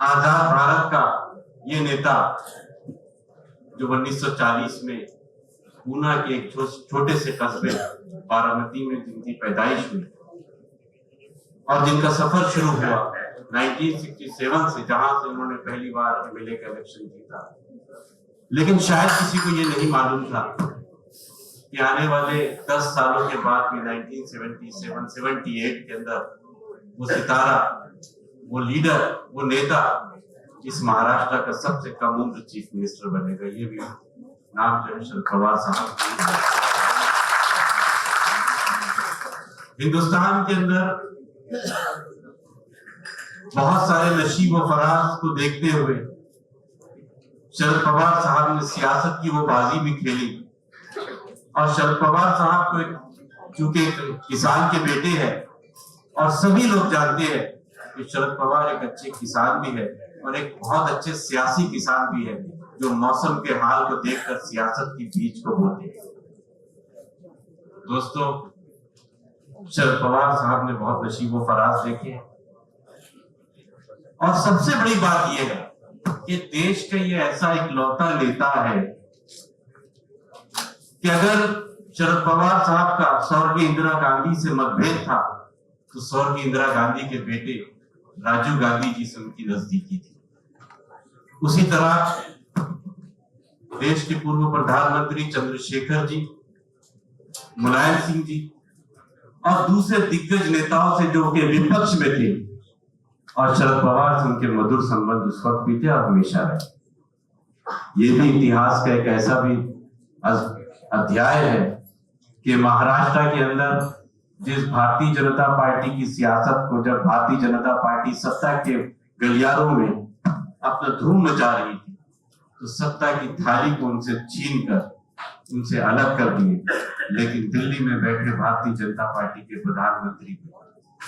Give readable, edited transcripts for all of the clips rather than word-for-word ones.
आजाद भारत का ये नेता जो 1940 में पूना के एक छोटे से कस्बे बारामती में जिनकी पैदाइश हुई और जिनका सफर शुरू हुआ 1967 से, जहां से उन्होंने पहली बार एमएलए का इलेक्शन जीता। लेकिन शायद किसी को ये नहीं मालूम था कि आने वाले 10 सालों के बाद भी 1977-78 के अंदर वो सितारा, वो लीडर, वो नेता इस महाराष्ट्र का सबसे कम उम्र चीफ मिनिस्टर बनेगा। ये भी नाम जो है शरद पवार साहब। हिंदुस्तान के अंदर बहुत सारे नशीब व फराज को देखते हुए शरद पवार साहब ने सियासत की वो बाजी भी खेली। और शरद पवार साहब को चूंकि किसान के बेटे हैं और सभी लोग जानते हैं कि शरद पवार एक अच्छे किसान भी है और एक बहुत अच्छे सियासी किसान भी है, जो मौसम के हाल को देखकर सियासत की बीज को बोते हैं। दोस्तों, शरद पवार साहब ने बहुत नशीब व फराज देखे और सबसे बड़ी बात यह है कि देश का ये ऐसा इकलौता नेता है कि अगर शरद पवार साहब का स्वर्गीय इंदिरा गांधी से मतभेद था तो स्वर्गीय इंदिरा गांधी के बेटे राजीव गांधी जी से उनकी नजदीकी थी। उसी तरह देश के पूर्व प्रधानमंत्री चंद्रशेखर जी, मुलायम सिंह जी और दूसरे दिग्गज नेताओं से जो कि विपक्ष में थे और शरद पवार से उनके मधुर संबंध उस वक्त भी थे और हमेशा रहे। ये भी इतिहास का एक ऐसा भी अध्याय है कि महाराष्ट्र के अंदर जिस भारतीय जनता पार्टी की सियासत को जब भारतीय जनता पार्टी सत्ता के गलियारों में अपना धूम मचा रही थी तो सत्ता की थाली को उनसे छीनकर उनसे अलग कर दिए। लेकिन दिल्ली में बैठे भारतीय जनता पार्टी के प्रधानमंत्री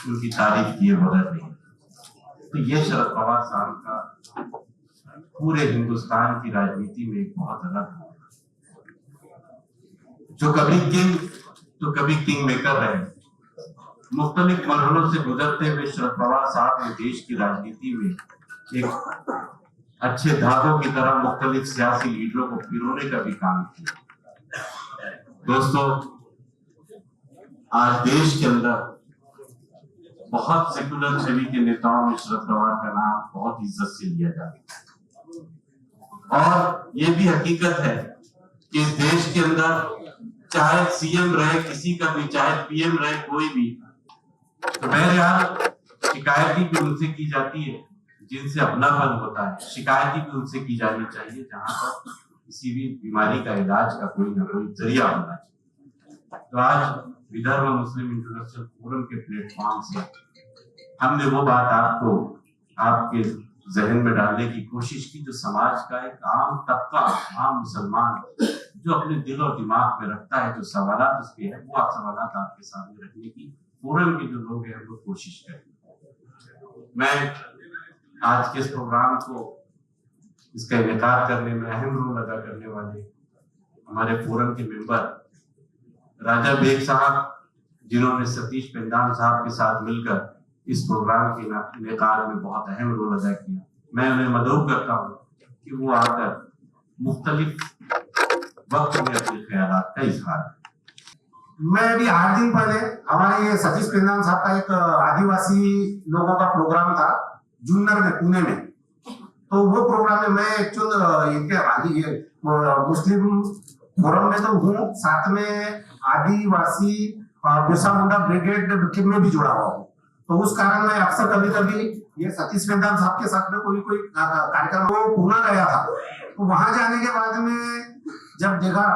उनकी तारीफ किए बगैर नहीं। तो ये शरद पवार साहब का पूरे हिंदुस्तान की राजनीति में एक बहुत अलग, जो कभी किंग तो कभी किंग मेकर रहे, मुख्तलिफ मरहलों से गुजरते हुए शरद पवार साहब ने देश की राजनीति में एक अच्छे धागों की तरह मुख्तलिफ सियासी लीडरों को पिरोने का भी काम किया। दोस्तों, आज देश के अंदर बहुत सेकुलर छवि के नेताओं में शरद पवार का नाम बहुत इज्जत से लिया जाता है। और ये भी हकीकत है कि देश के अंदर चाहे सीएम रहे किसी का भी, चाहे पीएम रहे कोई भी, तो बहरहाल शिकायत भी उनसे की जाती है जिनसे अपनापन होता है। शिकायत भी उनसे की जानी चाहिए जहां पर किसी भी बीमारी का इलाज का कोई ना कोई जरिया होना चाहिए। तो आज विदर्भ मुस्लिम इंटरनेशनल फोरम के प्लेटफॉर्म से हमने वो बात आपके जहन में डालने की कोशिश की जो समाज का एक आम तबका, आम मुसलमान जो अपने दिल और दिमाग में रखता है, जो सवालात उसके हैं वो आप सवालात आपके सामने रखने की फोरम के जो लोग हैं वो कोशिश करें। मैं आज के इस प्रोग्राम को, इसका इनेकाद करने में अहम रोल अदा करने वाले हमारे फोरम के मेंबर राजा बेग साहब, जिन्होंने सतीश पेंदान साहब के साथ मिलकर इस प्रोग्राम के इनेकाद में बहुत अहम रोल अदा किया, मैं उन्हें मदऊ करता हूँ कि वो आकर मुख्तलिफ वक्त में अपने ख्यालात का इजहार करें। मैं अभी 8 दिन पहले हमारे ये सतीश पेंदान साहब का एक आदिवासी लोगों का प्रोग्राम था जुन्नर में, पुणे में। तो वो प्रोग्राम में मैं एक्चुअल इनके मुस्लिम फोरम में तो हूँ, साथ में आदिवासी बिरसा मुंडा ब्रिगेड में भी जुड़ा हुआ हूँ। तो उस कारण मैं अक्सर कभी कभी ये सतीश पेंदान साहब के साथ में कोई कार्यक्रम वो पुणे गया था। तो वहां जाने के बाद में जब देखा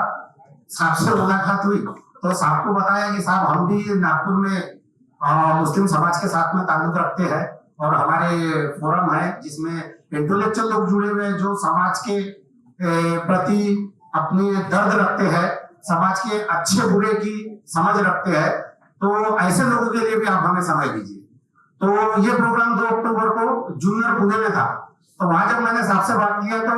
साहब से मुलाकात हुई तो साहब को बताया कि साहब हम भी नागपुर में मुस्लिम समाज के साथ में ताल्लुक रखते हैं और हमारे फोरम है जिसमें इंटेलेक्चुअल लोग जुड़े हुए हैं जो समाज के प्रति अपने दर्द रखते हैं, समाज के अच्छे बुरे की समझ रखते हैं। तो ऐसे लोगों के लिए भी आप हमें समय दीजिए। तो ये प्रोग्राम 2 अक्टूबर को जुन्नर पुणे में था। तो वहां जब मैंने साहब से बात किया तो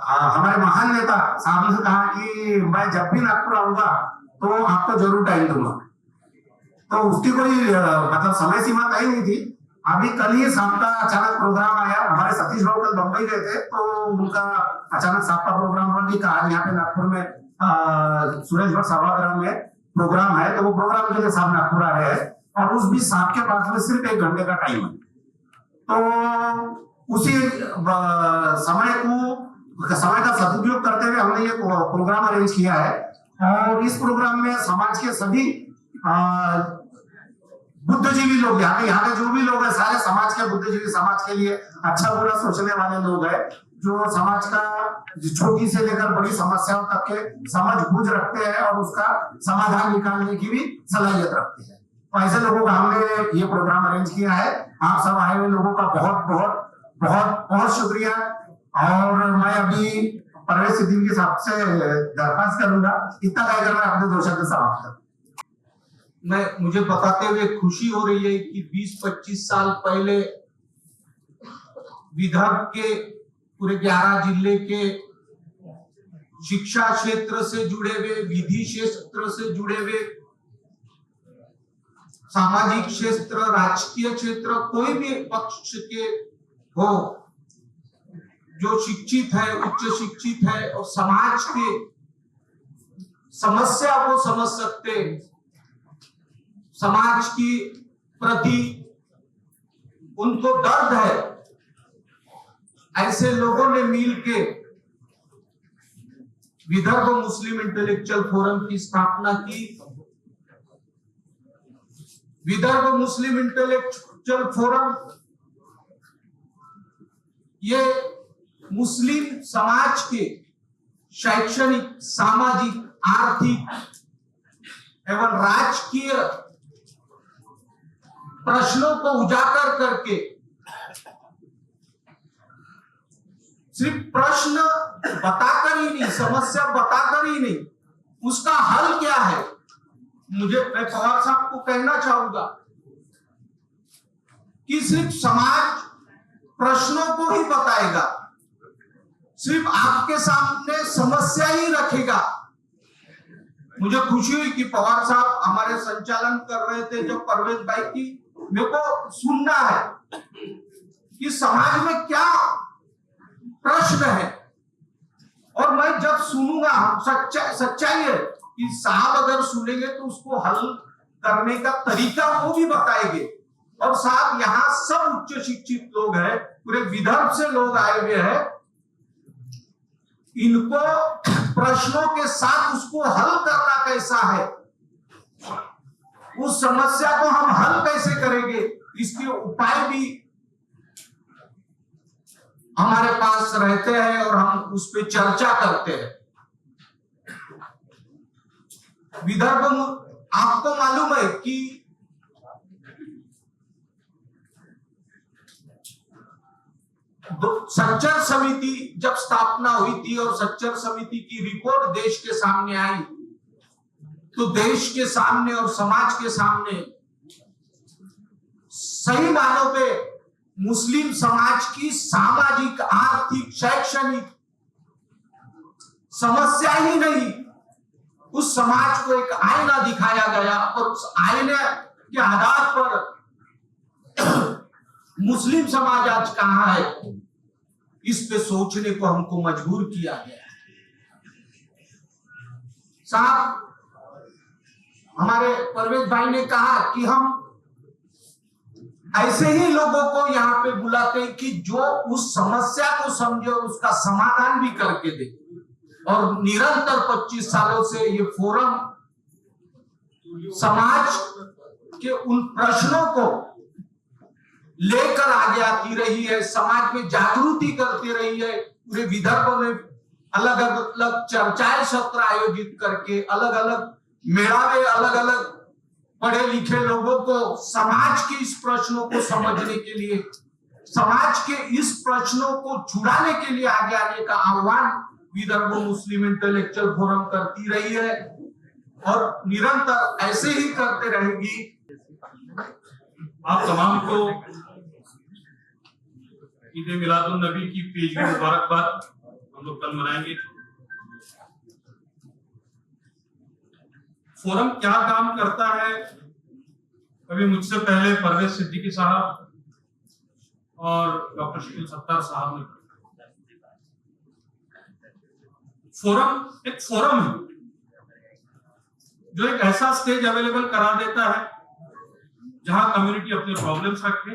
हमारे महान नेता साहब ने कहा कि मैं जब भी नागपुर आऊंगा तो आपको जरूर टाइम दूंगा। तो उसकी कोई मतलब समय सीमा तय नहीं थी, अभी कल ही साहब का अचानक प्रोग्राम आया, हमारे सतीश राव कल बम्बई गए थे, तो उनका अचानक साहब का प्रोग्राम हुआ कि आज यहाँ पे नागपुर में सुरेश भट्ट सभागृह में प्रोग्राम है, तो वो प्रोग्राम के लिए साहब नागपुर आ रहे हैं और उस बीच साहब के पास में सिर्फ 1 घंटे का टाइम है। तो उसी समय का सदुपयोग करते हुए हमने ये प्रोग्राम अरेंज किया है और इस प्रोग्राम में समाज के सभी बुद्धिजीवी लोग, यहाँ के जो भी लोग हैं, सारे समाज के बुद्धिजीवी, समाज के लिए अच्छा बुरा सोचने वाले लोग हैं, जो समाज का छोटी से लेकर बड़ी समस्याओं तक के समझ बूझ रखते हैं और उसका समाधान निकालने की भी सलाहियत रखते हैं। तो ऐसे लोगों का हमने ये प्रोग्राम अरेंज किया है। आप सब आए हुए लोगों का बहुत बहुत बहुत बहुत शुक्रिया। और मैं अभी परवेज सिद्दीकी के साहब से दरख्वास्त करूंगा, इतना कह कर मैं अपने 2 शब्द समाप्त करूं। मुझे बताते हुए खुशी हो रही है कि 20-25 साल पहले विदर्भ के पूरे 11 जिले के शिक्षा क्षेत्र से जुड़े हुए, विधि क्षेत्र से जुड़े हुए, सामाजिक क्षेत्र, राजकीय क्षेत्र, कोई भी पक्ष के हो, जो शिक्षित है, उच्च शिक्षित है और समाज के समस्या को समझ सकते, समाज की प्रति उनको दर्द है, ऐसे लोगों ने मिलके विदर्भ मुस्लिम इंटेलेक्चुअल फोरम की स्थापना की। विदर्भ मुस्लिम इंटेलेक्चुअल फोरम ये मुस्लिम समाज के शैक्षणिक, सामाजिक, आर्थिक एवं राजकीय प्रश्नों को उजागर करके, सिर्फ प्रश्न बताकर ही नहीं, समस्या बताकर ही नहीं, उसका हल क्या है। मैं पवार साहब को कहना चाहूंगा कि सिर्फ समाज प्रश्नों को ही बताएगा, सिर्फ आपके सामने समस्या ही रखेगा। मुझे खुशी हुई कि पवार साहब हमारे संचालन कर रहे थे जब परवेज भाई की, मेरे को सुनना है कि समाज में क्या प्रश्न है, और मैं जब सुनूंगा, सच्चाई है कि साहब अगर सुनेंगे तो उसको हल करने का तरीका वो भी बताएंगे। और साहब यहाँ सब उच्च शिक्षित लोग हैं, पूरे विदर्भ से लोग आए हुए हैं, इनको प्रश्नों के साथ उसको हल करना कैसा है, उस समस्या को हम हल कैसे करेंगे, इसके उपाय भी हमारे पास रहते हैं और हम उस पर चर्चा करते हैं। विदर्भ, आपको मालूम है कि सच्चर समिति जब स्थापना हुई थी और सच्चर समिति की रिपोर्ट देश के सामने आई, तो देश के सामने और समाज के सामने सही मानों पे मुस्लिम समाज की सामाजिक, आर्थिक, शैक्षणिक समस्या ही नहीं, उस समाज को एक आईना दिखाया गया और उस आईने के आधार पर मुस्लिम समाज आज कहां है, इस पे सोचने को हमको मजबूर किया गया। साहब, हमारे परवेज भाई ने कहा कि हम ऐसे ही लोगों को यहाँ पे बुलाते हैं कि जो उस समस्या को समझे और उसका समाधान भी करके दे। और निरंतर 25 सालों से ये फोरम समाज के उन प्रश्नों को लेकर आगे आती रही है, समाज में जागृति करती रही है। पूरे विदर्भ में अलग अलग चर्चाएं, सत्र आयोजित करके, अलग अलग मेळावे, अलग अलग पढ़े लिखे लोगों को समाज के इस प्रश्नों को समझने के लिए, समाज के इस प्रश्नों को छुड़ाने के लिए आगे आने का आह्वान विदर्भ मुस्लिम इंटेलेक्चुअल फोरम करती रही है और निरंतर ऐसे ही करते रहेगी। आप तमाम को ईद मिलादुन नबी की पेशगी मुबारकबाद हम लोग कल मनाएंगे। फोरम क्या काम करता है, अभी मुझसे पहले परवेज सिद्दीकी साहब और डॉक्टर शकील सत्तार साहब ने। फोरम एक फोरम है जो एक ऐसा स्टेज अवेलेबल करा देता है जहां कम्युनिटी अपने प्रॉब्लम्स रखे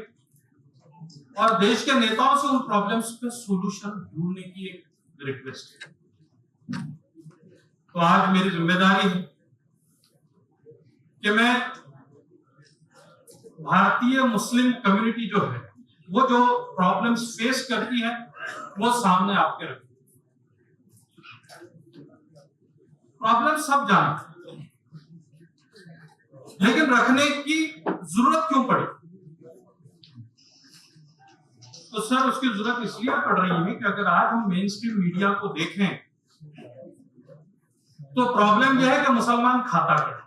और देश के नेताओं से उन प्रॉब्लम्स पे सॉल्यूशन ढूंढने की एक रिक्वेस्ट है। तो आज मेरी जिम्मेदारी है कि मैं भारतीय मुस्लिम कम्युनिटी जो है वो जो प्रॉब्लम्स फेस करती है वो सामने आपके रखूं। प्रॉब्लम सब जानते हैं, लेकिन रखने की जरूरत क्यों पड़ी? तो सर उसकी जरूरत इसलिए पड़ रही है कि अगर आज हम मेन स्ट्रीम मीडिया को देखें तो प्रॉब्लम यह है कि मुसलमान खाता क्या,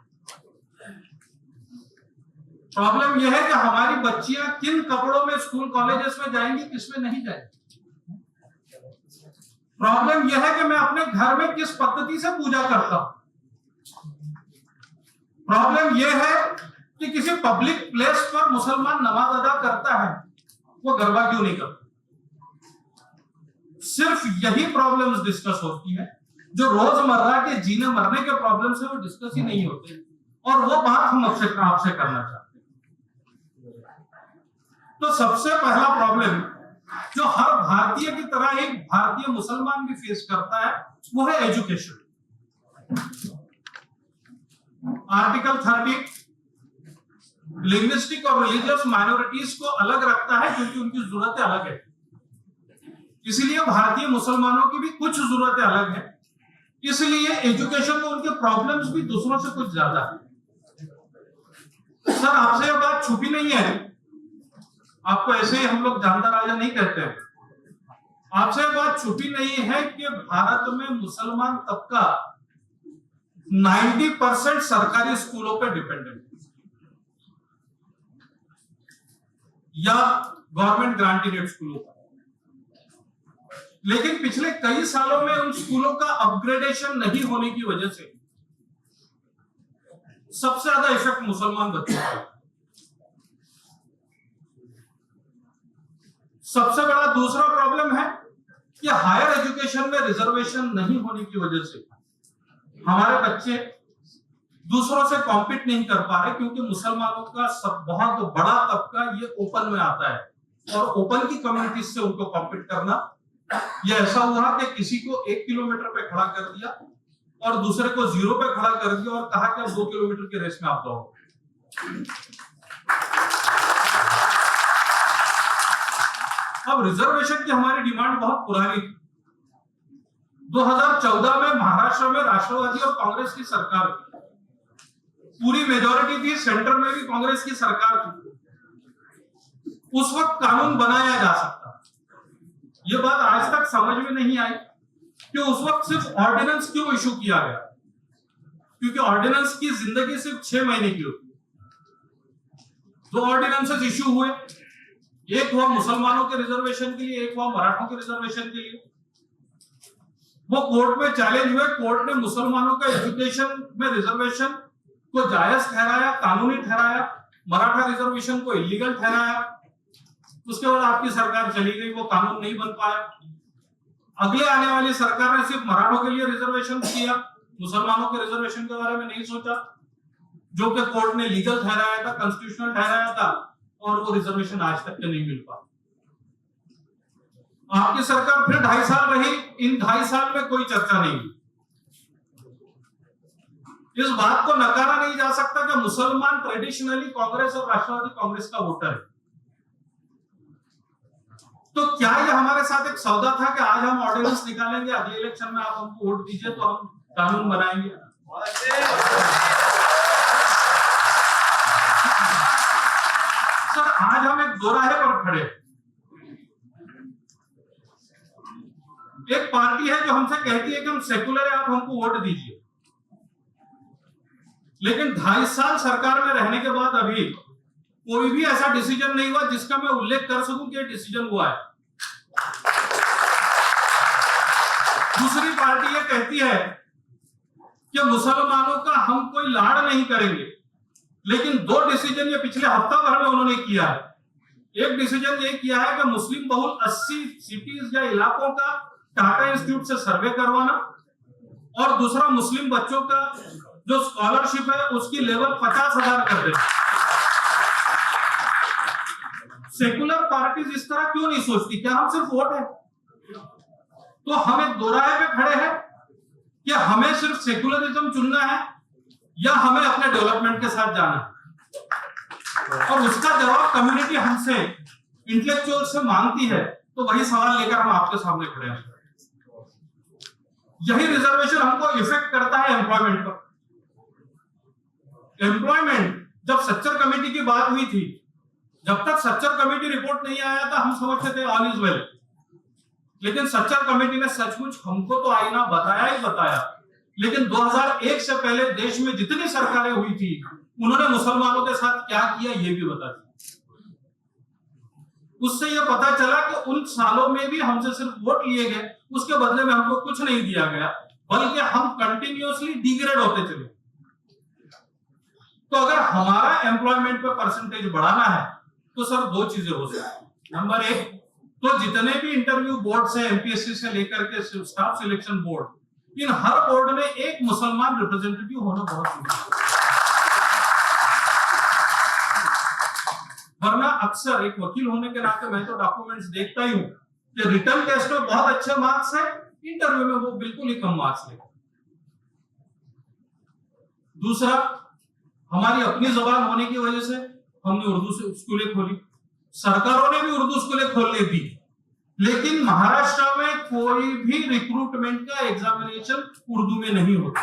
प्रॉब्लम यह है कि हमारी बच्चियां किन कपड़ों में स्कूल कॉलेजेस में जाएंगी, किसमें नहीं जाएंगी। प्रॉब्लम यह है कि मैं अपने घर में किस पद्धति से पूजा करता हूं। प्रॉब्लम यह है कि किसी पब्लिक प्लेस पर मुसलमान नमाज अदा करता है, वो गरबा क्यों नहीं करता। सिर्फ यही प्रॉब्लम्स डिस्कस होती हैं, जो रोजमर्रा के जीने मरने के प्रॉब्लम्स है वो डिस्कस ही नहीं होते, और वो बात हम आपसे करना चाहते हैं। तो सबसे पहला प्रॉब्लम जो हर भारतीय की तरह एक भारतीय मुसलमान भी फेस करता है वो है एजुकेशन। आर्टिकल 30 लिंग्विस्टिक और रिलीजियस माइनॉरिटीज को अलग रखता है क्योंकि उनकी जरूरतें अलग है, इसलिए भारतीय मुसलमानों की भी कुछ जरूरतें अलग है, इसलिए एजुकेशन में उनके प्रॉब्लम्स भी दूसरों से कुछ ज्यादा है। सर आपसे यह बात छुपी नहीं है, आपको ऐसे ही हम लोग जानदार राजा नहीं कहते हैं, आपसे यह बात छुपी नहीं है कि भारत में मुसलमान तबका 90% सरकारी स्कूलों पर डिपेंडेंट है या गवर्नमेंट ग्रांटेड स्कूलों पर। लेकिन पिछले कई सालों में उन स्कूलों का अपग्रेडेशन नहीं होने की वजह से सबसे ज्यादा इफेक्ट मुसलमान बच्चों पर। सबसे बड़ा दूसरा प्रॉब्लम है कि हायर एजुकेशन में रिजर्वेशन नहीं होने की वजह से हमारे बच्चे दूसरों से कॉम्पीट नहीं कर पा रहे, क्योंकि मुसलमानों का सब बहुत बड़ा तबका ये ओपन में आता है और ओपन की कम्युनिटी से उनको कॉम्पीट करना ये ऐसा हुआ कि किसी को 1 किलोमीटर पे खड़ा कर दिया और दूसरे को 0 पे खड़ा कर दिया और कहा कि अब 2 किलोमीटर के रेस में आप दौड़ो। अब रिजर्वेशन की हमारी डिमांड बहुत पुरानी थी। 2014 में महाराष्ट्र में राष्ट्रवादी और कांग्रेस की सरकार थी, पूरी मेजॉरिटी थी, सेंटर में भी कांग्रेस की सरकार थी। उस वक्त कानून बनाया जा सकता, ये बात आज तक समझ में नहीं आई कि उस वक्त सिर्फ ऑर्डिनेंस क्यों इशू किया गया, क्योंकि ऑर्डिनेंस की जिंदगी सिर्फ 6 महीने की होती है। 2 ऑर्डिनेंसेस इशू हुए, एक हुआ मुसलमानों के रिजर्वेशन के लिए, एक हुआ मराठों के रिजर्वेशन के लिए। वो कोर्ट में चैलेंज हुए, कोर्ट ने मुसलमानों का एजुकेशन में रिजर्वेशन को जायज ठहराया, कानूनी ठहराया, मराठा रिजर्वेशन को इलीगल ठहराया। उसके बाद आपकी सरकार चली गई, वो कानून नहीं बन पाया। अगले आने वाली सरकार ने सिर्फ मराठों के लिए रिजर्वेशन किया, मुसलमानों के रिजर्वेशन के बारे में नहीं सोचा, जो कि कोर्ट ने लीगल ठहराया था, कॉन्स्टिट्यूशनल ठहराया था, और वो रिजर्वेशन आज तक के नहीं मिल पाया। आपकी सरकार फिर 2.5 साल रही, इन 2.5 साल में कोई चर्चा नहीं हुई। इस बात को नकारा नहीं जा सकता कि मुसलमान ट्रेडिशनली कांग्रेस और राष्ट्रवादी कांग्रेस का वोटर है। तो क्या यह हमारे साथ एक सौदा था कि आज हम ऑर्डिनेंस निकालेंगे, अगले इलेक्शन में आप हमको वोट दीजिए तो हम कानून बनाएंगे? सर आज हम एक दोराहे पर खड़े, एक पार्टी है जो हमसे कहती है कि हम सेकुलर है, आप हमको वोट दीजिए, लेकिन 2.5 साल सरकार में रहने के बाद अभी कोई भी ऐसा डिसीजन नहीं हुआ जिसका मैं उल्लेख कर सकूं कि डिसीजन हुआ है। दूसरी पार्टी ये कहती है कि मुसलमानों का हम कोई लाड़ नहीं करेंगे, लेकिन 2 डिसीजन ये पिछले हफ्ता भर में उन्होंने किया है। एक डिसीजन ये किया है कि मुस्लिम बहुल 80 सिटीज या इलाकों का टाटा इंस्टीट्यूट से सर्वे करवाना, और दूसरा मुस्लिम बच्चों का जो स्कॉलरशिप है उसकी लेवल 50,000 कर देना। सेकुलर पार्टीज इस तरह क्यों नहीं सोचती? क्या हम सिर्फ वोट है? तो हम एक दोराहे पे खड़े हैं कि हमें सिर्फ सेकुलरिज्म चुनना है या हमें अपने डेवलपमेंट के साथ जाना है? और उसका जवाब कम्युनिटी हमसे, इंटेलेक्चुअल से मांगती है। तो वही सवाल लेकर हम आपके सामने खड़े हैं। यही रिजर्वेशन हमको इफेक्ट करता है एम्प्लॉयमेंट पर। एम्प्लॉयमेंट, जब सच्चर कमेटी की बात हुई थी, जब तक सच्चर कमेटी रिपोर्ट नहीं आया था हम समझते थे ऑल इज वेल, लेकिन सच्चर कमेटी ने सचमुच हमको तो आईना बताया ही बताया। लेकिन 2001 से पहले देश में जितनी सरकारें हुई थी उन्होंने मुसलमानों के साथ क्या किया ये भी बता दिया। उससे यह पता चला कि उन सालों में भी हमसे सिर्फ वोट लिए गए, उसके बदले में हमको कुछ नहीं दिया गया, बल्कि हम कंटिन्यूअसली डिग्रेड होते चले। तो अगर हमारा एम्प्लॉयमेंट पे परसेंटेज बढ़ाना है तो सर दो चीजें हो सकती। नंबर एक, तो जितने भी इंटरव्यू बोर्ड है, एमपीएससी से लेकर के स्टाफ सिलेक्शन बोर्ड, इन हर बोर्ड में एक मुसलमान रिप्रेजेंटेटिव होना बहुत जरूरी है। वरना अक्सर एक वकील होने के नाते मैं तो डॉक्यूमेंट्स देखता ही हूं कि रिटर्न टेस्ट में बहुत अच्छे मार्क्स है, इंटरव्यू में वो बिल्कुल ही कम मार्क्स ले। दूसरा, हमारी अपनी जबान होने की वजह से हमने उर्दू से स्कूलें खोली, सरकारों ने भी उर्दू स्कूलें खोलने दी, लेकिन महाराष्ट्र में कोई भी रिक्रूटमेंट का एग्जामिनेशन उर्दू में नहीं होता।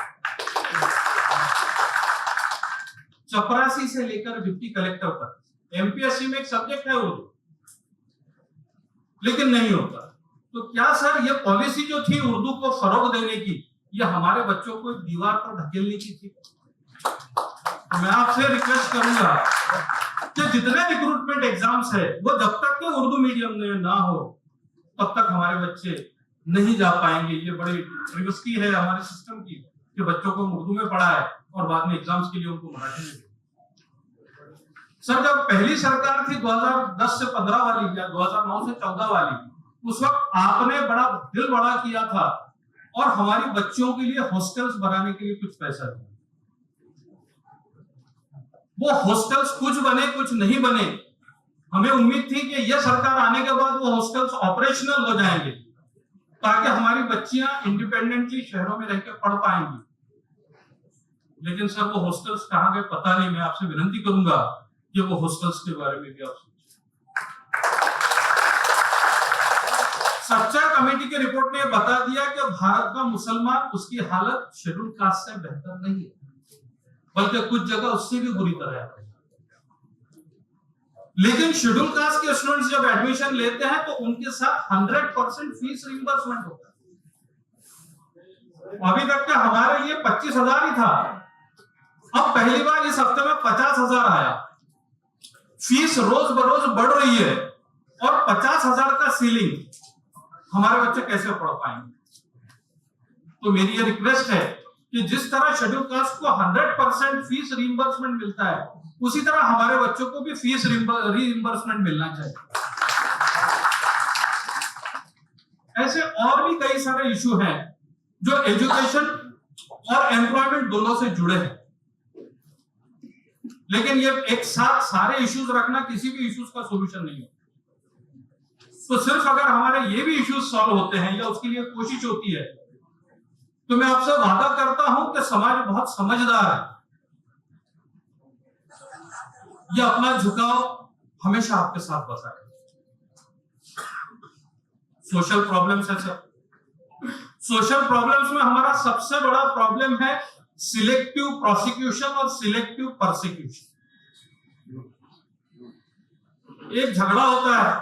चपरासी से लेकर डिप्टी कलेक्टर तक एमपीएससी में एक सब्जेक्ट है उर्दू, लेकिन नहीं होता। तो क्या सर ये पॉलिसी जो थी उर्दू को फरोग देने की, ये हमारे बच्चों को दीवार पर धकेलने की थी? मैं आपसे रिक्वेस्ट करूंगा कि जितने रिक्रूटमेंट एग्जाम्स है वो जब तक के उर्दू मीडियम में ना हो तब तक हमारे बच्चे नहीं जा पाएंगे। ये बड़ी रिस्की है हमारे सिस्टम की कि बच्चों को उर्दू में पढ़ाए और बाद में एग्जाम्स के लिए उनको मराठी में। सर जब पहली सरकार थी 2010 से 15 वाली या 2009 से 14 वाली, उस वक्त आपने बड़ा दिल बड़ा किया था और हमारी बच्चों के लिए हॉस्टल्स बनाने के लिए कुछ पैसा दिया। वो हॉस्टल्स कुछ बने कुछ नहीं बने, हमें उम्मीद थी कि यह सरकार आने के बाद वो हॉस्टल्स ऑपरेशनल हो जाएंगे ताकि हमारी बच्चियां इंडिपेंडेंटली शहरों में रहकर पढ़ पाएंगी। लेकिन सर वो हॉस्टल्स कहां गए पता नहीं। मैं आपसे विनती करूंगा कि वो हॉस्टल्स के बारे में भी आप सच्चर कमेटी की रिपोर्ट ने बता दिया कि भारत का मुसलमान, उसकी हालत शेड्यूल कास्ट से बेहतर नहीं है, बल्कि कुछ जगह उससे भी बुरी तरह है। लेकिन शेड्यूल कास्ट के स्टूडेंट्स जब एडमिशन लेते हैं तो उनके साथ 100% फीस रिइंबर्समेंट होता है। अभी तक का हमारे लिए 25,000 ही था, अब पहली बार इस हफ्ते में 50,000 आया। फीस रोज बरोज बढ़ रही है और 50,000 का सीलिंग, हमारे बच्चे कैसे पढ़ पाएंगे? तो मेरी ये रिक्वेस्ट है कि जिस तरह शेड्यूल कास्ट को 100% फीस रिइंबर्समेंट मिलता है, उसी तरह हमारे बच्चों को भी फीस रिइंबर्समेंट मिलना चाहिए। ऐसे और भी कई सारे इशू हैं जो एजुकेशन और एम्प्लॉयमेंट दोनों से जुड़े हैं, लेकिन ये एक साथ सारे इश्यूज रखना किसी भी इश्यूज का सॉल्यूशन नहीं है। तो सिर्फ अगर हमारे ये भी इश्यूज सॉल्व होते हैं या उसके लिए कोशिश होती है, तो मैं आपसे वादा करता हूं कि समाज बहुत समझदार है, ये अपना झुकाव हमेशा आपके साथ बताएगा। सोशल प्रॉब्लम्स है सर, सोशल प्रॉब्लम्स में हमारा सबसे बड़ा प्रॉब्लम है सिलेक्टिव प्रोसिक्यूशन और सिलेक्टिव परसिक्यूशन। एक झगड़ा होता है,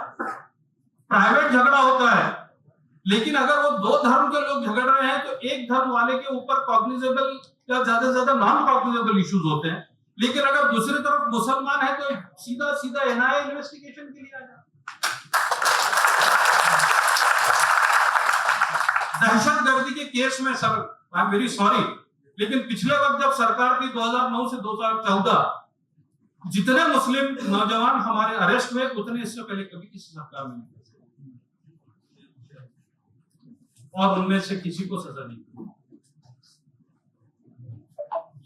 प्राइवेट झगड़ा होता है, लेकिन अगर वो दो धर्म के लोग झगड़ रहे हैं तो एक धर्म वाले के ऊपर कॉग्निजेबल या ज्यादा से ज्यादा नॉन कॉग्निजेबल इश्यूज होते हैं, लेकिन अगर दूसरी तरफ मुसलमान है तो सीधा सीधा एनआईए इन्वेस्टिगेशन के लिए आ जाए। दहशतगर्दी के केस में sir, I am very sorry, लेकिन पिछले वक्त जब सरकार थी 2009 से 2014, जितने मुस्लिम नौजवान हमारे अरेस्ट हुए उतने इससे पहले कभी किसी सरकार में नहीं हुए। और उनमें से किसी को सजा नहीं हुई।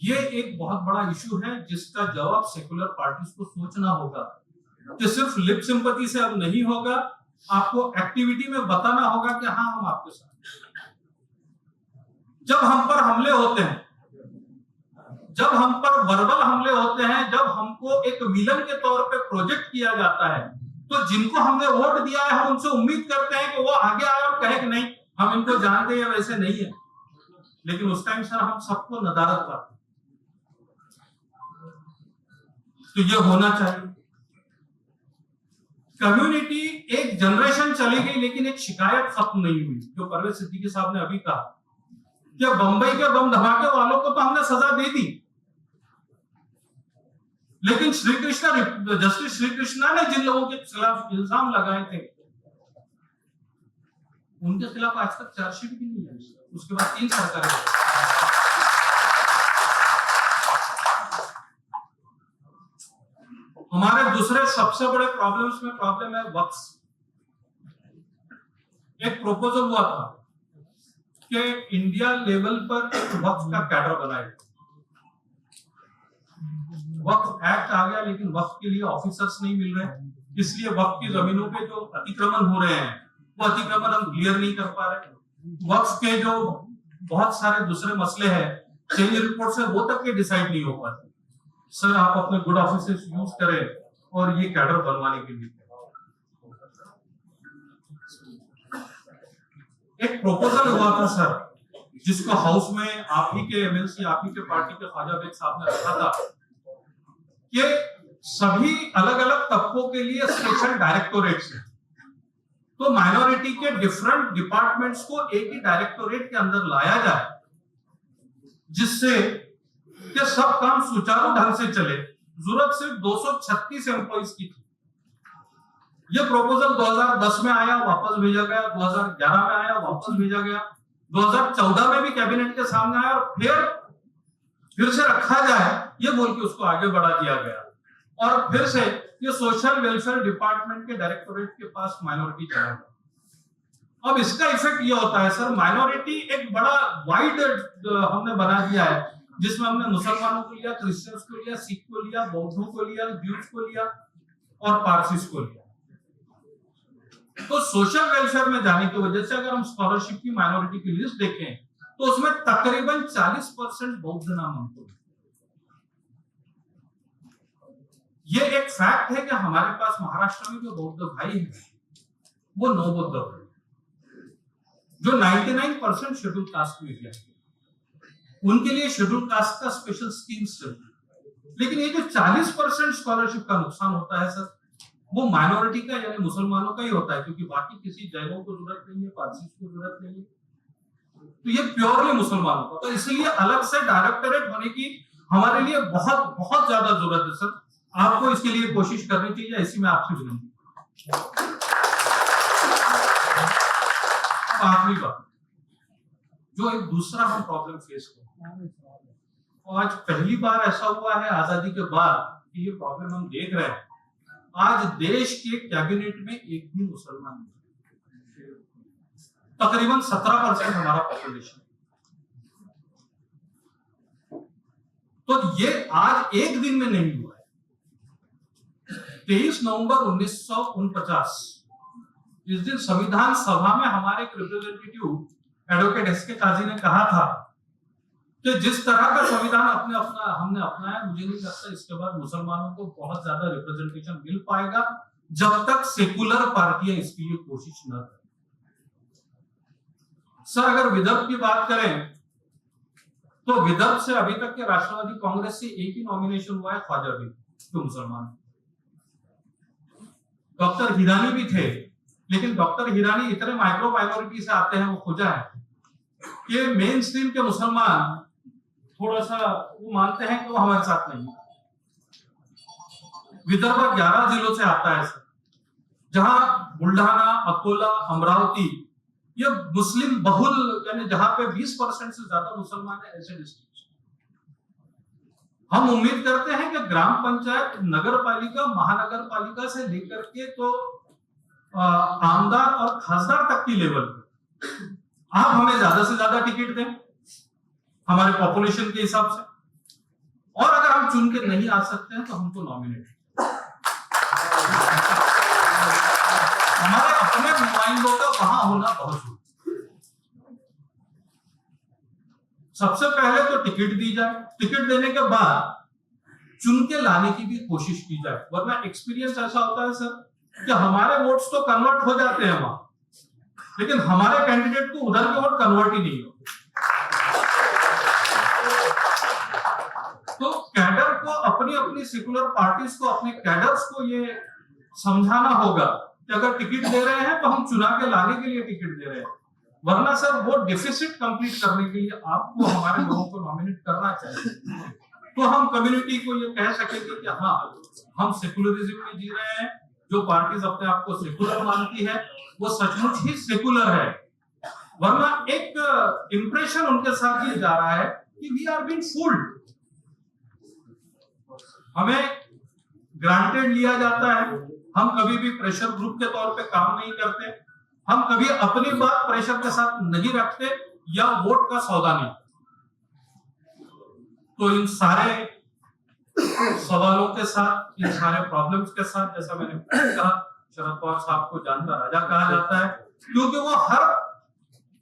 ये एक बहुत बड़ा इशू है जिसका जवाब सेकुलर पार्टीज को सोचना होगा कि सिर्फ लिप सिंपैथी से अब नहीं होगा, आपको एक्टिविटी में बताना होगा कि हाँ हम आपके साथ। जब हम पर हमले होते हैं, जब हम पर वर्बल हमले होते हैं, जब हमको एक विलन के तौर पे प्रोजेक्ट किया जाता है, तो जिनको हमने वोट दिया है हम उनसे उम्मीद करते हैं कि वो आगे आए और कहे कि नहीं हम इनको जानते हैं वैसे नहीं है। लेकिन उस टाइम सर हम सबको नदारत करते। तो ये होना चाहिए। कम्युनिटी एक जनरेशन चली गई लेकिन एक शिकायत खत्म नहीं हुई। जो परवेज सिद्दीकी साहब ने अभी कहा कि बंबई के बम धमाके वालों को तो हमने सजा दे दी, लेकिन जस्टिस श्री कृष्णा ने जिन लोगों के खिलाफ इल्जाम लगाए थे उनके खिलाफ आज तक चार्जशीट भी नहीं है। उसके बाद 3 सरकारें। हमारे दूसरे सबसे बड़े प्रॉब्लम्स में प्रॉब्लम है वक्फ। एक प्रपोजल हुआ था कि इंडिया लेवल पर एक वक्फ का कैडर बनाए। वक्फ एक्ट आ गया लेकिन वक्फ के लिए ऑफिसर्स नहीं मिल रहे, इसलिए वक्फ की जमीनों पे जो अतिक्रमण हो रहे हैं वो अतिक्रमण हम क्लियर नहीं कर पा रहे। वक्फ के जो बहुत सारे दूसरे मसले हैं चेंज रिपोर्ट से वो तक के डिसाइड नहीं हो पाते। सर आप अपने गुड ऑफिसर्स यूज करें और ये कैडर बनवाने के लिए। एक प्रपोजल हुआ था सर जिसको हाउस में आप ही के एमएलसी, आप ही के पार्टी के ख्वाजा बेग साहब ने रखा था कि सभी अलग अलग तबकों के लिए स्पेशल डायरेक्टोरेट्स हैं। तो माइनॉरिटी के डिफरेंट डिपार्टमेंट्स को एक ही डायरेक्टोरेट के अंदर लाया जाए जिससे कि सब काम सुचारू ढंग से चले। जरूरत सिर्फ 236 एम्प्लॉइज की थी। यह प्रपोजल 2010 में आया, वापस भेजा गया, 2011 में आया, वापस भेजा गया, 2014 में भी कैबिनेट के सामने आया और फिर से रखा जाए ये बोल के उसको आगे बढ़ा दिया गया और फिर से ये सोशल वेलफेयर डिपार्टमेंट के डायरेक्टोरेट के पास माइनॉरिटी चला गया। अब इसका इफेक्ट ये होता है सर, माइनॉरिटी एक बड़ा वाइड हमने बना दिया है जिसमें हमने मुसलमानों को लिया, क्रिश्चियंस को लिया, सिख को लिया, बौद्धों को लिया, ज्यूज को लिया और पारसीस को लिया। तो सोशल वेलफेयर में जाने की वजह से अगर हम स्कॉलरशिप की माइनॉरिटी की लिस्ट देखें तो उसमें तकरीबन 40% बौद्ध नाम हमको। ये एक फैक्ट है कि हमारे पास महाराष्ट्र में जो बौद्ध भाई हैं वो 9 बौद्ध भाई, जो 99% शेड्यूल कास्ट में है, उनके लिए शेड्यूल कास्ट का स्पेशल स्कीम्स चलती। लेकिन ये जो 40% स्कॉलरशिप का नुकसान होता है सर वो माइनॉरिटी का यानी मुसलमानों का ही होता है, क्योंकि बाकी किसी जैनों को जरूरत नहीं है, पारसी को जरूरत नहीं है, तो ये प्योरली मुसलमानों का। तो इसलिए अलग से डायरेक्टरेट होने की हमारे लिए बहुत बहुत ज्यादा जरूरत है सर। आपको इसके लिए कोशिश करनी चाहिए, इसी में आपसे विनती। आखिरी बात, जो एक दूसरा हम प्रॉब्लम फेस करते हैं, आज पहली बार ऐसा हुआ है आजादी के बाद कि ये प्रॉब्लम हम देख रहे हैं। आज देश के कैबिनेट में एक भी मुसलमान नहीं, तकरीबन 17% हमारा पॉपुलेशन। तो ये आज एक दिन में नहीं हुआ है। 23 नवंबर 1949 इस दिन संविधान सभा में हमारे एक रिप्रेजेंटेटिव एडवोकेट एस.के. काजी ने कहा था कि जिस तरह का संविधान हमने अपनाया, मुझे नहीं लगता इसके बाद मुसलमानों को बहुत ज्यादा रिप्रेजेंटेशन मिल पाएगा जब तक सेकुलर पार्टियां इसके लिए कोशिश न करें। सर अगर विदर्भ की बात करें तो विदर्भ से अभी तक के राष्ट्रवादी कांग्रेस से एक ही नॉमिनेशन हुआ है, ख्वाजा बेग, जो मुसलमान। डॉक्टर हिरानी भी थे, लेकिन डॉक्टर हिरानी इतने माइक्रो माइनॉरिटी से आते हैं, वो खुजा है कि मेन स्ट्रीम के मुसलमान थोड़ा सा वो मानते हैं कि वो हमारे साथ नहीं है। विदर्भ 11 जिलों से आता है सर, जहां बुल्ढाना, अकोला, अमरावती ये मुस्लिम बहुल यानी जहां पे 20% से ज्यादा मुसलमान है, ऐसे डिस्ट्रिक्ट। हम उम्मीद करते हैं कि ग्राम पंचायत, नगर पालिका, महानगर पालिका से लेकर के तो आमदार और खासदार तक की लेवल पे आप हमें ज्यादा से ज्यादा टिकट दें हमारे पॉपुलेशन के हिसाब से, और अगर हम चुन के नहीं आ सकते हैं तो हमको नॉमिनेट, हमारे अपने नुमाइंदों का वहां होना बहुत जरूरी। सबसे पहले तो टिकट दी जाए, टिकट देने के बाद चुन के लाने की भी कोशिश की जाए, वरना एक्सपीरियंस ऐसा होता है सर कि हमारे वोट्स तो कन्वर्ट हो जाते हैं वहां, लेकिन हमारे कैंडिडेट को उधर के वोट कन्वर्ट ही नहीं होते। तो कैडर को, अपनी अपनी सेकुलर पार्टीज को, अपने कैडर्स को ये समझाना होगा कि अगर टिकट दे रहे हैं तो हम चुना के लाने के लिए टिकट दे रहे हैं, वरना सर वो डिफिसिट कंप्लीट करने के लिए आपको हमारे लोगों को नॉमिनेट करना चाहिए, तो हम कम्युनिटी को ये कह सकेंगे कि हाँ हम सेकुलरिज्म में जी रहे हैं, जो पार्टीज अपने आप को सेकुलर मानती है वो सचमुच ही सेकुलर है, वरना एक इंप्रेशन उनके साथ ये जा रहा है कि वी आर बीइंग फूल्ड, हमें ग्रांटेड लिया जाता है, हम कभी भी प्रेशर ग्रुप के तौर पे काम नहीं करते, हम कभी अपनी बात प्रेशर के साथ नहीं रखते या वोट का सौदा नहीं। तो इन सारे सवालों के साथ, इन सारे प्रॉब्लम्स के साथ, जैसा मैंने कहा शरद पवार साहब को जानता राजा कहा जाता है, क्योंकि वो हर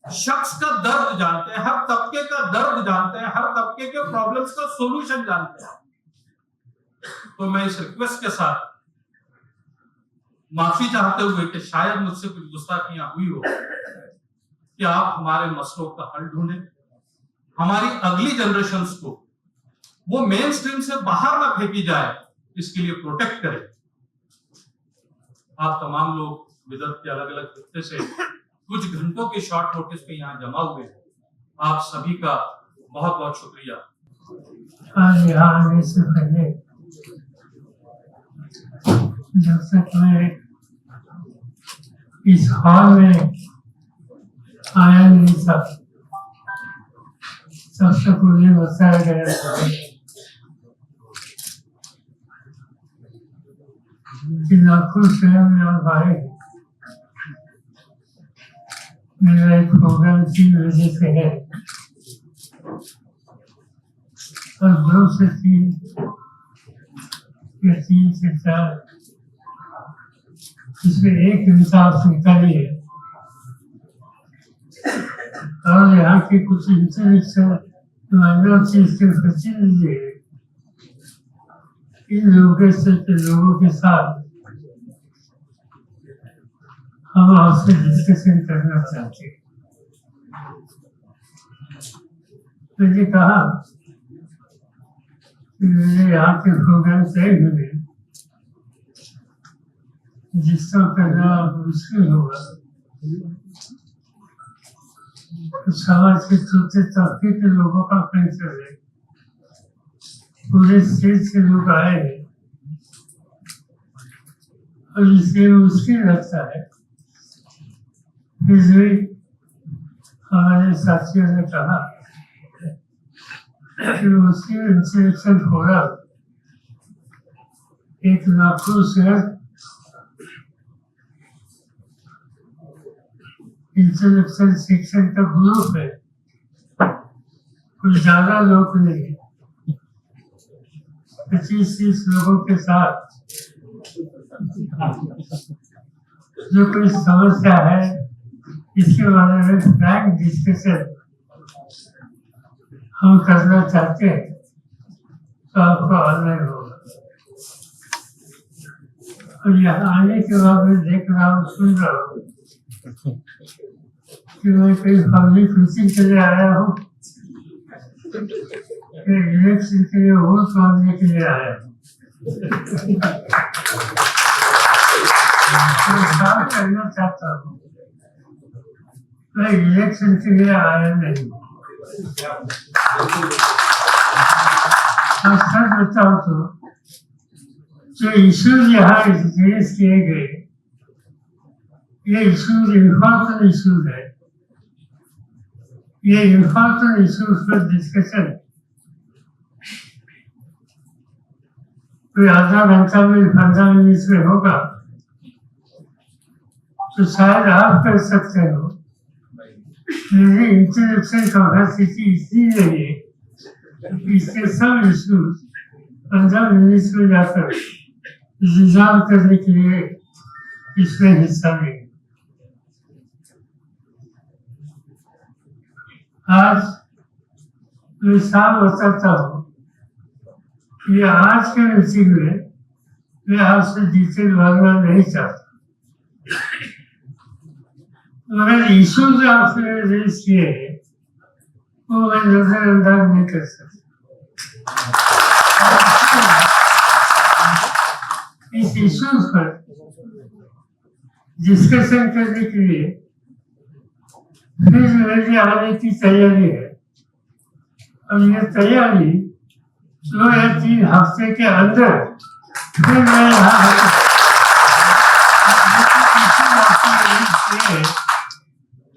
शख्स का दर्द जानते हैं, हर तबके का दर्द जानते हैं, हर तबके के प्रॉब्लम्स का सॉल्यूशन जानते हैं। तो मैं इस रिक्वेस्ट के साथ माफी चाहते हुए कि शायद मुझसे कुछ गुस्ताखियां हुई हो, कि आप हमारे मसलों का हल ढूंढें, हमारी अगली जनरेशंस को वो मेन स्ट्रीम से बाहर ना फेंकी जाए, इसके लिए प्रोटेक्ट करें। आप तमाम लोग विदर्भ के अलग अलग हिस्से से कुछ घंटों के शॉर्ट नोटिस पे यहाँ जमा हुए हैं, आप सभी का बहुत बहुत शुक्रिया। आज यहाँ आने से पहले जब तक मैं इस हॉल में आया नहीं था, तब तक मुझे बताया गया था कि नागपुर शहर में आप आए, मेरा एक प्रोग्राम 3 बजे से है और 2 से 3 या 3 से 4 इसमें एक इंसाफ निकाली है, और यहाँ के कुछ इंटेलेक्चुअल नुमाइंदों से इसके प्रतिनिधि है, इन लोगों के साथ हम आपसे डिस्कशन करना चाहते हैं। मैंने कहा कि मेरे यहाँ के प्रोग्राम तय हुए, जिसका करना मुश्किल होगा, तो समाज के छोटे तबके के लोगों का फैसला है, पूरे स्टेट से लोग आए हैं, और इसे मुश्किल लगता है। फिर भी हमारे साथियों ने कहा कि उसकी इंटेलेक्चुअल फोरम एक नागपुर शहर इंटेलेक्चुअल सेक्शन का ग्रुप है, कुछ ज्यादा लोग नहीं, 25-30 लोगों के साथ जो कोई समस्या है इसके बारे में फ्रैंक डिस्कशन हम करना चाहते हैं, तो आपको ऑनलाइन होगा। और यहाँ आने के बाद मैं देख रहा हूँ, सुन रहा हूँ कि मैं कोई पब्लिक मीटिंग के लिए आया हूँ, इलेक्शन के लिए वोट मांगने के लिए आया हूँ। मैं करना चाहता हूँ, मैं इलेक्शन के लिए आया नहीं। सच बताओ तो जो इश्यूज यहाँ रेज किए गए, ये इश्यूज इम्पोर्टेंट इश्यूज है, ये इम्पोर्टेंट इश्यूज पर डिस्कशन कोई आधा घंटा में 15 मिनट में होगा तो शायद आप कर सकते हो। मेरी इंटेलेक्चुअल कैपेसिटी इतनी नहीं है कि इसके सब इश्यूज 15 मिनट में जाकर रिजॉल्व करने के लिए इसमें हिस्सा लें। आज मैं साफ बताता हूँ कि आज के मीटिंग में मैं आपसे डिटेल मांगना नहीं चाहता, मगर इशू जो आपने रेज किए हैं वो मैं नजरअंदाज नहीं कर सकता। इस इशू पर डिस्कशन करने के लिए फिर मेरी आने की तैयारी है और ये तैयारी 2 या 3 हफ्ते के अंदर फिर मैं यहाँ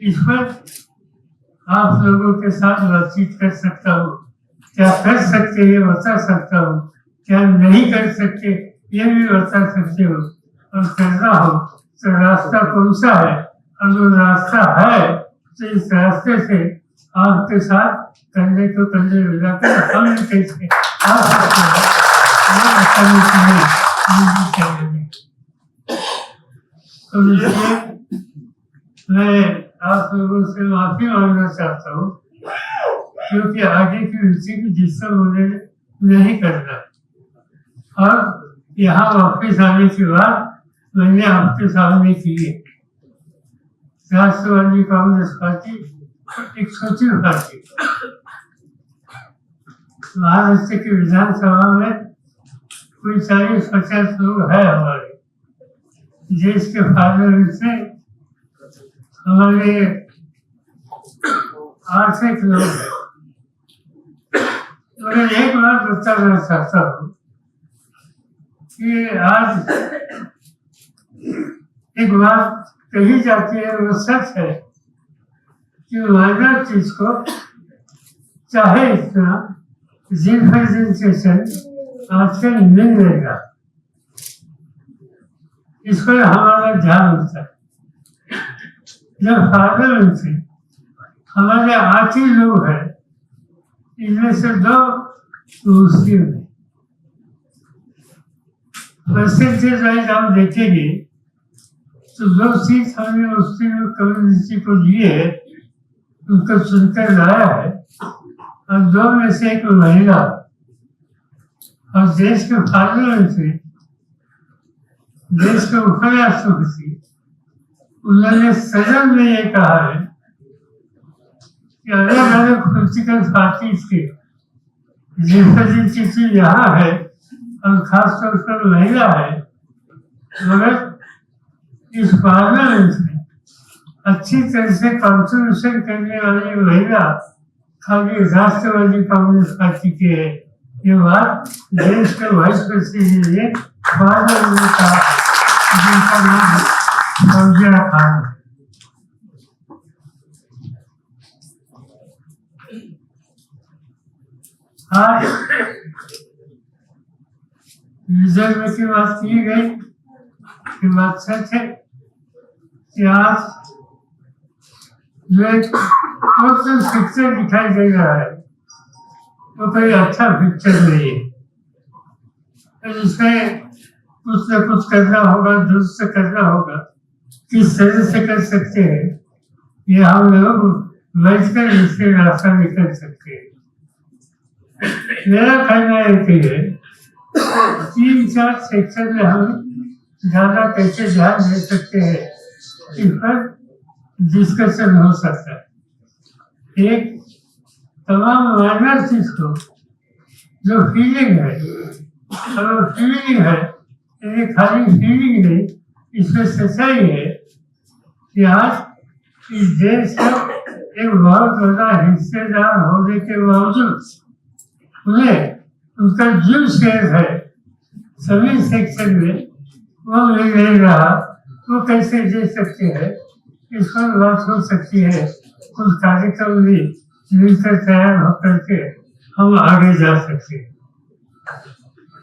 इस पर आप लोगों के साथ बातचीत कर सकता हूँ। क्या कर सकते ये बता सकता हूँ, क्या नहीं कर सकते ये भी बता सकते हो, और करना हो तो रास्ता कौन सा है, और जो रास्ता है तो इस रास्ते से आपके साथ कंधे को कंधे मिलाकर हम कैसे आ सकते हैं ये बताने के लिए मुझे चाहिए। तो इसलिए मैं आप लोगों से माफी मांगना चाहता हूँ क्योंकि आगे की मीटिंग डिस्टर्ब मुझे नहीं करना। और यहाँ वापस आने के बाद मैंने आपके सामने की है राष्ट्रवादी कांग्रेस पार्टी एक छोटी पार्टी, महाराष्ट्र की विधानसभा में कोई 40-50 लोग है हमारे देश के फादर से, हमारे 8 लोग हैं। मगर एक बात बताना चाहता हूँ कि आज एक बात कही जाती है वो सच है कि माइनर चीज को चाहे इतना रिप्रेजेंटेशन आजकल मिल रहेगा, इस पर हमारा ध्यान होता है। जब पार्लियामेंट से हमारे 8 ही लोग हैं, इनमें से 2 मुस्लिम हैं। परसेंटेज वाइज हम देखेंगे तो 2 सीट हमने मुस्लिम कम्युनिटी को दिए है, उनको चुनकर लाया है, और 2 में से एक महिला। और देश के पार्लियामेंट में देश के उपराष्ट्रपति उन्होंने सदन में ये कहा है कि अलग अलग पॉलिटिकल पार्टी के रिप्रेजेंटेटिव यहाँ है और खासतौर पर महिला है, मगर इस पार्लियामेंट में अच्छी तरह से कॉन्ट्रीब्यूशन करने वाली महिला खाली राष्ट्रवादी कांग्रेस पार्टी की है। ये बात देश के वाइस प्रेसिडेंट ने पार्लियामेंट में कहा, जिनका नाम फौजिया खान है। आज रिजर्व की बात की गई, ये बात सच है कि आज जो एक पिक्चर दिखाई दे रहा है वो कोई अच्छा पिक्चर नहीं है। इसमें कुछ न कुछ करना होगा, दुरुस्त करना होगा। किस तरह से कर सकते हैं ये हम लोग बैठकर इससे रास्ता निकल सकते हैं। मेरा कहना एक ही है, 3-4 सेक्शन में हम ज्यादा कैसे ध्यान दे सकते हैं इस पर डिस्कशन हो सकता है। एक तमाम माइनर चीज को जो फीलिंग है, अगर फीलिंग है ये खाली फीलिंग नहीं, इसमें सच्चाई है कि आज इस देश का एक बहुत बड़ा हिस्सेदार होने के बावजूद उन्हें उनका जो शेयर है सभी सेक्शन में वो मिल नहीं रहा, वो कैसे दे सकते हैं, इस पर बात हो सकती है। कुछ कार्यक्रम भी मिलकर तैयार होकर के हम आगे जा सकते हैं।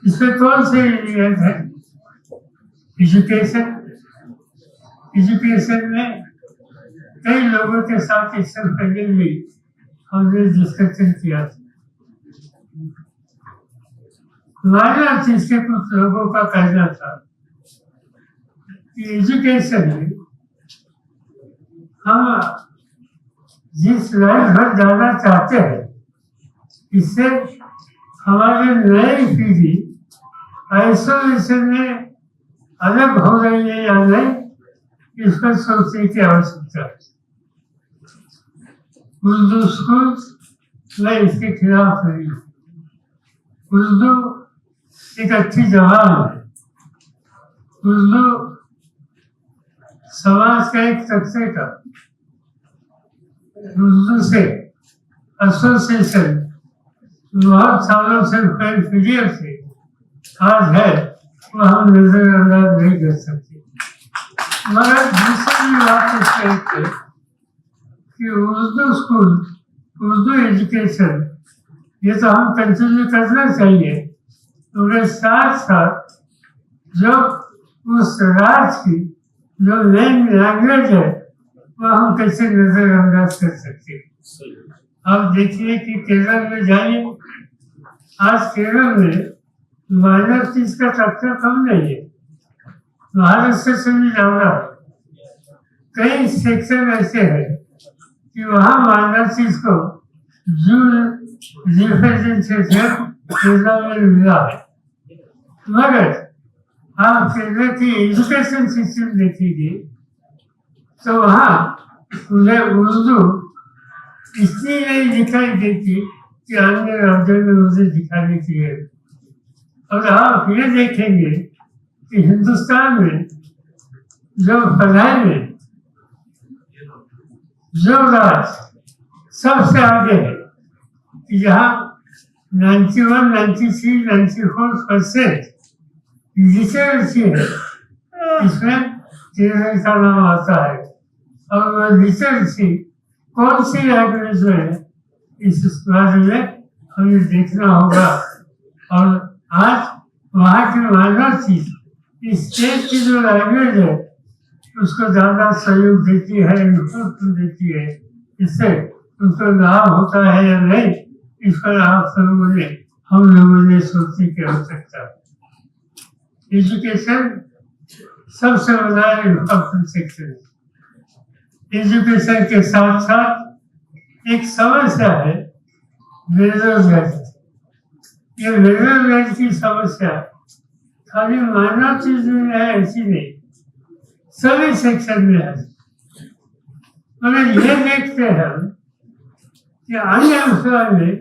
इसमें कौन से एरियाज है? एजुकेशन। एजुकेशन में कई लोगों के साथ इससे पहले भी हमने डिस्कशन किया था। हमारा चीज के कुछ लोगों का कहना था कि एजुकेशन में हम जिस लाइन पर जाना चाहते हैं, इससे हमारी नई पीढ़ी आइसोलेशन में अलग हो रही है या नहीं, इस पर सोचने की आवश्यकता है। उर्दू स्कूल में इसके खिलाफ नहीं है। उर्दू एक अच्छी जबान है। उर्दू समाज का एक तबके का उर्दू से एसोसिएशन बहुत सालों से पीरियड से आज है, वो हम नजरअंदाज नहीं कर सकते। मगर दूसरी बात इसमें है कि उर्दू स्कूल, उर्दू एजुकेशन, ये तो हम कंटिन्यू करना चाहिए, उसके साथ साथ जो उस राज्य की जो लैंग्वेज है वह हम कैसे नजरअंदाज कर सकते हैं। आप देखिए कि केरल में जाइए, आज केरल में माइनॉरिटीज का तबका कम नहीं है, महाराष्ट्र से भी ज्यादा। कई सेक्शन ऐसे हैं कि वहाँ माइनॉरिटीज को जो रिप्रेजेंटेशन में मिला है। मगर आप केरल की एजुकेशन सिस्टम देखिए तो वहाँ उन्हें उर्दू इसलिए नहीं दिखाई देती कि अन्य राज्यों में उसे दिखाने की है। और आप ये देखेंगे कि हिंदुस्तान में जो पढ़ाई में जो राज्य सबसे आगे है, यहाँ 91, 93, 94% लिटरेसी है, इसमें केरल का नाम आता है। और वह लिटरेसी कौन सी लैंग्वेज में है, इस बारे में हमें देखना होगा। और आज वहाँ की माइनॉरिटी इस स्टेट की जो लैंग्वेज है उसको ज़्यादा सहयोग देती है, इम्पोर्टेंस देती है। इससे उनको लाभ होता है या नहीं, इस पर आप हम लोगों ने सोचने की आवश्यकता है। एजुकेशन सबसे बड़ा इम्पोर्टेंट सेक्टर है। एजुकेशन के साथ साथ एक समस्या है बेरोजगारी। ये बेरोजगारी की समस्या खाली माइनॉरिटीज में है ऐसी नहीं, सभी सेक्शन में है। मगर ये देखते हैं हम कि अन्य अंशों में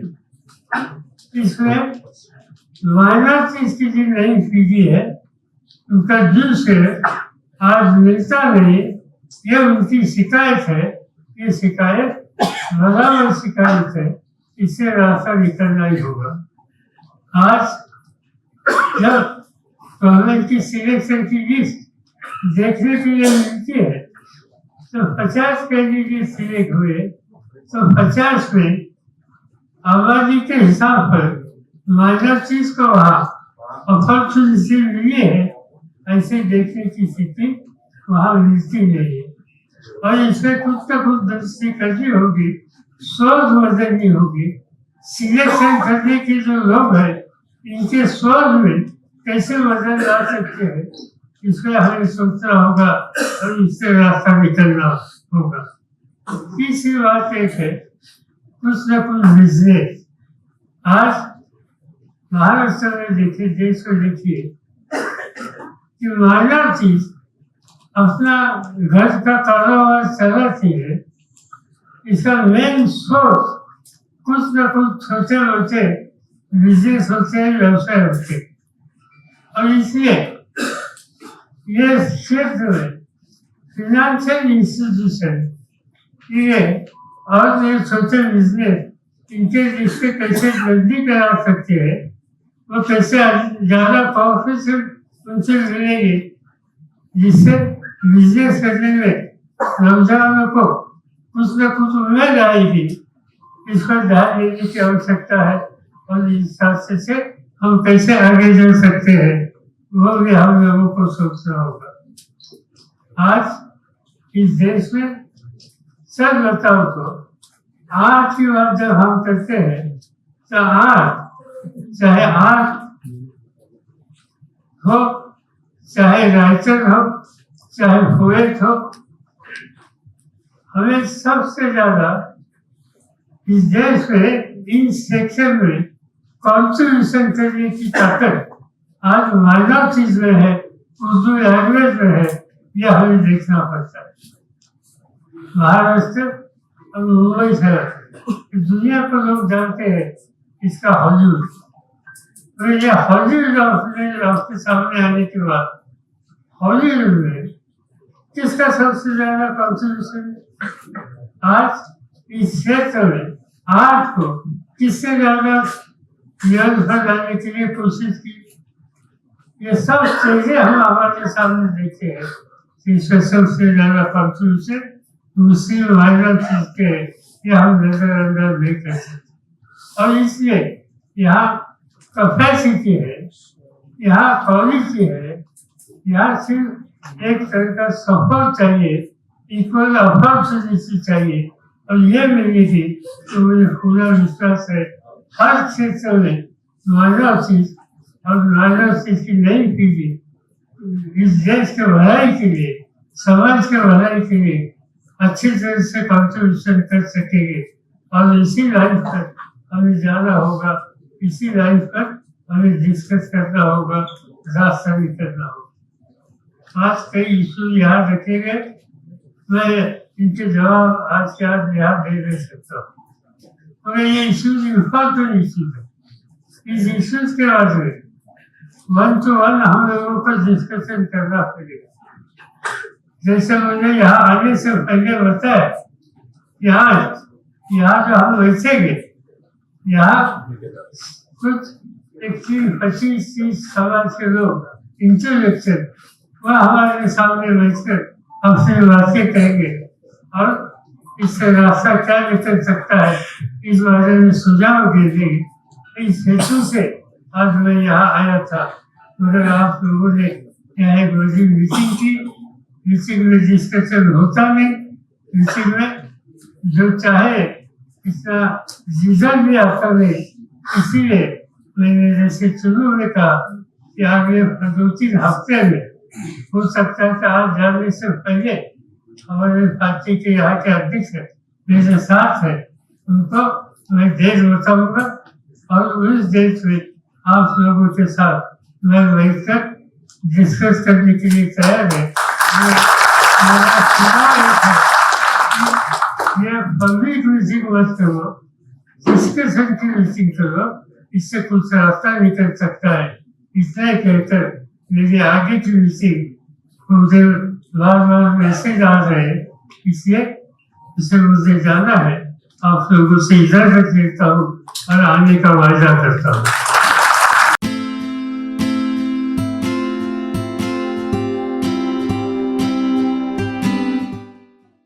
इसमें माइनॉरिटीज की जो नई पीढ़ी है उनका जुर्स आज मिलता नहीं। ये उनकी शिकायत है, ये शिकायत बराबर शिकायत है, इससे रास्ता निकलना ही होगा। आज जब गवर्नमेंट की सिलेक्शन की लिस्ट देखने के लिए मिलती है तो 50 कैंडिडेट सिलेक्ट हुए तो 50 में आबादी के हिसाब पर माइनॉरिटीज को वहाँ अपॉर्चुनिटी मिली है, ऐसे देखने की स्थिति वहाँ मिलती नहीं है। और इसमें कुछ न कुछ दृष्टि करनी होगी, सोच बदलनी होगी। सिलेक्शन करने के जो लोग हैं इनके सोच में कैसे बदल ला सकते हैं, इसमें हमें सोचना होगा और इससे रास्ता निकलना होगा। तीसरी बात एक है, कुछ न कुछ बिजनेस। आज महाराष्ट्र में देखिए, देश में देखिए कि माइनॉरिटीज अपना घर का कारोबार चलाती है, इसका मेन सोर्स कुछ न कुछ छोटे मोटे बिजनेस होते हैं, व्यवसाय होते हैं। और इसलिए ये क्षेत्र में फिनेंशियल इंस्टीट्यूशन ये और ये छोटे बिजनेस इनके रिश्ते कैसे जल्दी करा सकते हैं, वो कैसे ज़्यादा प्रॉफिट उनसे मिलेंगे, जिससे बिजनेस करने में नौजवानों को कुछ न कुछ उम्मीद आएगी। इस पर ध्यान देने की आवश्यकता है और इस हिसाब से हम कैसे आगे बढ़ सकते हैं वो भी हम लोगों को सोचना होगा। आज इस देश में सब बताओ तो आज की बात जब हम करते हैं तो आज चाहे हो, चाहे रायचूर हो, चाहे कुवैत हो, हमें सबसे ज्यादा इस देश में इन सेक्शन में कॉन्ट्रीब्यूशन करने की ताकत आज माइनॉरिटीज में है, उर्दू लैंग्वेज में है, यह हमें देखना पड़ता है। महाराष्ट्र और मुंबई शहर दुनिया को लोग जानते हैं इसका हॉलीवुड। तो ये हॉलीवुड आपके सामने आने के बाद हॉलीवुड में किसका सबसे ज्यादा कॉन्ट्रीब्यूशन आज इस क्षेत्र में आज को किससे ज्यादा लाने के लिए कोशिश की। ये सब चीजें हम हमारे सामने देखते हैं। इसमें सबसे ज्यादा कॉन्ट्रीब्यूशन मुस्लिम माइनॉरिटीज के ये हम नजरअंदाज नहीं कर सकते। और इसलिए यहाँ कैपेसिटी है, यहाँ क्वालिटी है, यहाँ सिर्फ एक तरह का सपोर्ट चाहिए, इक्वल अपॉर्चुनिटी चाहिए। और ये मिलेगी तो मुझे पूरा विश्वास है हर क्षेत्र में माइनॉरिटीज और माइनॉरिटीज की नई पीढ़ी इस देश के भलाई के लिए, समाज के भलाई के लिए अच्छी तरह से कॉन्ट्रीब्यूशन कर सकेंगे। और इसी लाइन पर हमें जाना होगा, इसी लाइन पर हमें डिस्कस करना होगा, रास्ता भी करना होगा। आज कई इशू याद रखे गए, मैं इनके जवाब आज के आज यहाँ दे नहीं सकता हूँ। और ये इशूज इम्पोर्टेंट इशूज है। इस इशूज के बारे में 1 to 1 हम लोगों को डिस्कशन करना पड़ेगा। जैसे मुझे यहाँ आने से पहले बताया, यहाँ जो हम बैठेंगे, यहाँ कुछ 25-30 समाज के लोग इंटेलेक्चुअल वह हमारे सामने बैठकर हमसे बातें करेंगे और इससे रास्ता क्या निकल सकता है इस बारे में सुझाव दे देंगे। इस हेतु से आज मैं यहाँ आया था, मगर आप लोगों ने यहाँ एक बड़ी मीटिंग की। मीटिंग में डिस्कशन होता नहीं, मीटिंग में जो चाहे इतना रिजल्ट भी आता नहीं। इसीलिए मैंने जैसे शुरू में कहा कि आगे 2-3 हफ्ते में हो सकता है कि आज जाने से पहले हमारे पार्टी के यहाँ के अध्यक्ष मेरे साथ है, उनको मैं डेट बताऊंगा और उस डेट में आप लोगों के साथ मैं बैठकर डिस्कस करने के लिए तैयार है। ये पब्लिक मीटिंग मत करो, डिस्कशन की मीटिंग करो, इससे कुछ रास्ता निकल सकता है। इतना कहकर मेरी आगे की मीटिंग मुझे बार मैसेज आ रहे हैं, इसलिए इसे मुझे जाना है। आप लोगों से इजाजत लेता हूँ और आने का वायदा करता हूँ।